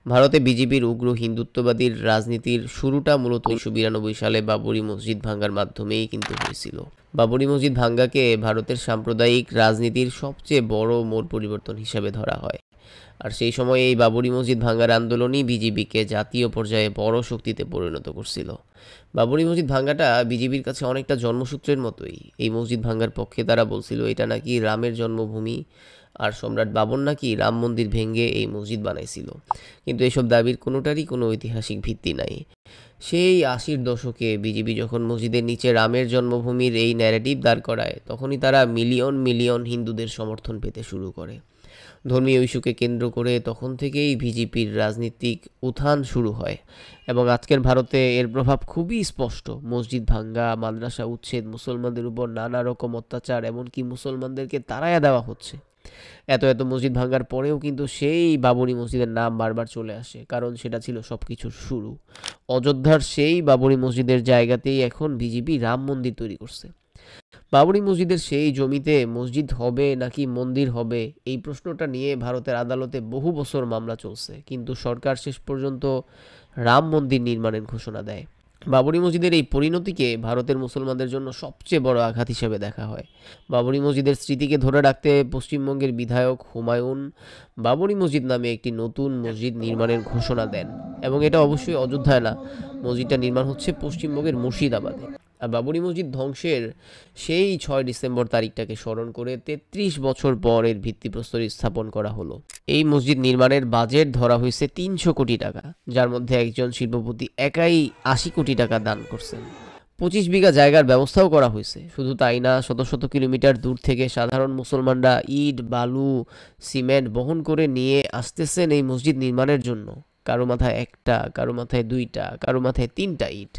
ভারতে বিজেপির উগ্র হিন্দুত্ববাদীর রাজনীতির শুরুটা মূলত 1992 সালে বাবরি মসজিদ ভাঙ্গার মাধ্যমেই কিন্তু হয়েছিল। বাবরি মসজিদ ভাঙ্গাকে ভারতের সাম্প্রদায়িক রাজনীতির সবচেয়ে বড় মোড় পরিবর্তন হিসাবে ধরা হয়। আর সেই সময় এই বাবরি মসজিদ ভাঙ্গার আন্দোলনই বিজেপিকে জাতীয় পর্যায়ে বড় শক্তিতে পরিণত করছিল। বাবরি মসজিদ ভাঙ্গাটা বিজেপির কাছে অনেকটা জন্মসূত্রের মতোই। এই মসজিদ ভাঙ্গার পক্ষে তারা বলছিল এটা নাকি রামের জন্মভূমি, আর সম্রাট বাবর নাকি রাম মন্দির ভেঙে এই মসজিদ বানাইছিল। কিন্তু এসব দাবির কোনোটারই কোনো ঐতিহাসিক ভিত্তি নাই। সেই 80-র দশকে বিজেপি যখন মসজিদের নিচে রামের জন্মভূমির এই ন্যারেটিভ দাঁড় করায়, তখনই তারা মিলিয়ন মিলিয়ন হিন্দুদের সমর্থন পেতে শুরু করে। ধর্মীয় ইস্যুকে কেন্দ্র করে তখন থেকেই বিজেপির রাজনীতিক উত্থান শুরু হয়, এবং আজকের ভারতে এর প্রভাব খুবই স্পষ্ট। মসজিদ ভাঙ্গা, মাদ্রাসা উচ্ছেদ, মুসলমানদের উপর নানা রকম অত্যাচার, এমনকি মুসলমানদেরকে তাড়াইয়া দেওয়া হচ্ছে। এত এত মসজিদ ভাঙ্গার পরেও কিন্তু সেই বাবরি মসজিদের নাম বারবার চলে আসে, কারণ সেটা ছিল সব কিছুর শুরু। অযোধ্যার সেই বাবরি মসজিদের জায়গাতেই এখন বিজেপি রাম মন্দির তৈরি করছে। বাবরি মসজিদের সেই জমিতে মসজিদ হবে নাকি মন্দির হবে, এই প্রশ্নটা নিয়ে ভারতের আদালতে বহু বছর মামলা চলছে, কিন্তু সরকার শেষ পর্যন্ত রাম মন্দির নির্মাণের ঘোষণা দেয়। বাবরি মসজিদের এই পরিণতিকে ভারতের মুসলমানদের জন্য সবচেয়ে বড় আঘাত হিসেবে দেখা হয়। বাবরি মসজিদের স্মৃতিকে ধরে রাখতে পশ্চিমবঙ্গের বিধায়ক হুমায়ুন বাবরি মসজিদ নামে একটি নতুন মসজিদ নির্মাণের ঘোষণা দেন, এবং এটা অবশ্যই অযোধ্যায় না, মসজিদটা নির্মাণ হচ্ছে পশ্চিমবঙ্গের মুর্শিদাবাদে। আর বাবরি মসজিদ ধ্বংসের সেই 6 ডিসেম্বর তারিখটাকে স্মরণ করে 33 বছর পর এর ভিত্তিপ্রস্তর স্থাপন করা হলো। এই মসজিদ নির্মাণের বাজেট ধরা হয়েছে 300 কোটি টাকা, যার মধ্যে একজন শিল্পপতি একাই 80 কোটি টাকা দান করছেন। 25 বিঘা জায়গার ব্যবস্থাও করা হয়েছে। শুধু তাই না, শত শত কিলোমিটার দূর থেকে সাধারণ মুসলমানরা ইট, বালু, সিমেন্ট বহন করে নিয়ে আসতেছেন এই মসজিদ নির্মাণের জন্য। কারো মাথায় একটা, কারো মাথায় দুইটা, কারো মাথায় 3টা ইট।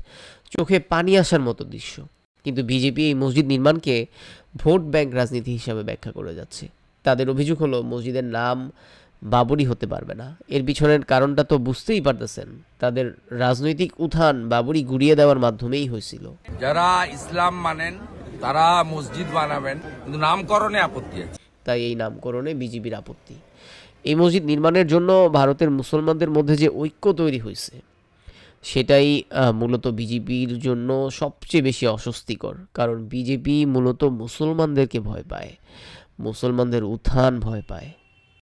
চোখে পানি আসার মতো দৃশ্য। কিন্তু বিজেপি এই মসজিদ নির্মাণকে ভোট ব্যাংক রাজনীতি হিসাবে ব্যাখ্যা করে যাচ্ছে। তাদের অভিযোগ হলো মসজিদের নাম বাবরি হতে পারবে না। এর পিছনের কারণটা তো বুঝতেই পারতেছেন, তাদের রাজনৈতিক উত্থান বাবরি গুড়িয়ে দেওয়ার মাধ্যমেই হয়েছিল। যারা ইসলাম মানেন তারা মসজিদ বানাবেন, কিন্তু নামকরণে আপত্তি আছে। তাই এই নামকরণে বিজেপির আপত্তি। এই মসজিদ নির্মাণের জন্য ভারতের মুসলমানদের মধ্যে যে ঐক্য তৈরি হয়েছে, সেটাই মূলত বিজেপির জন্য সবচেয়ে বেশি অস্বস্তিকর। কারণ বিজেপি মূলত মুসলমানদেরকে ভয় পায়, মুসলমানদের উত্থান ভয় পায়।